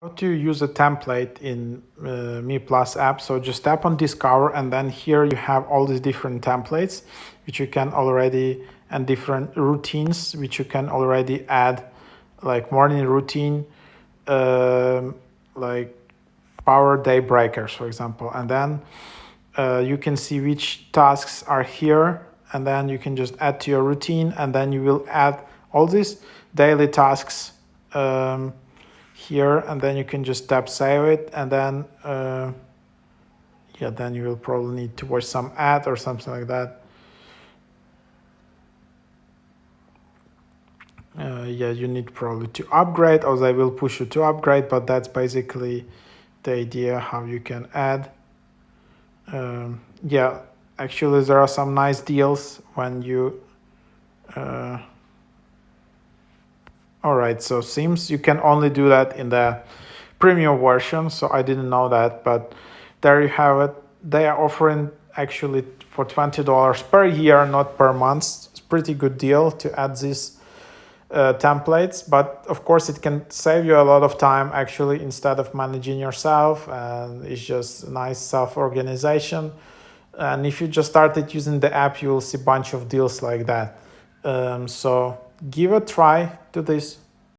How to use a template in Me Plus app. So just tap on Discover, and then here you have all these different templates which you can already, and different routines which you can already add, like morning routine, like power day breakers, for example. And then you can see which tasks are here, and then you can just add to your routine, and then you will add all these daily tasks here, and then you can just tap save it, and then yeah, then you will probably need to watch some ad or something like that. Yeah, you need probably to upgrade, or they will push you to upgrade, but that's basically the idea how you can add. Yeah, actually there are some nice deals when you all right, so seems you can only do that in the premium version, so I didn't know that, but there you have it. They are offering actually for $20 per year, not per month. It's a pretty good deal to add these templates, but of course it can save you a lot of time actually instead of managing yourself, and it's just nice self-organization. And if you just started using the app, you will see a bunch of deals like that. So give a try to this.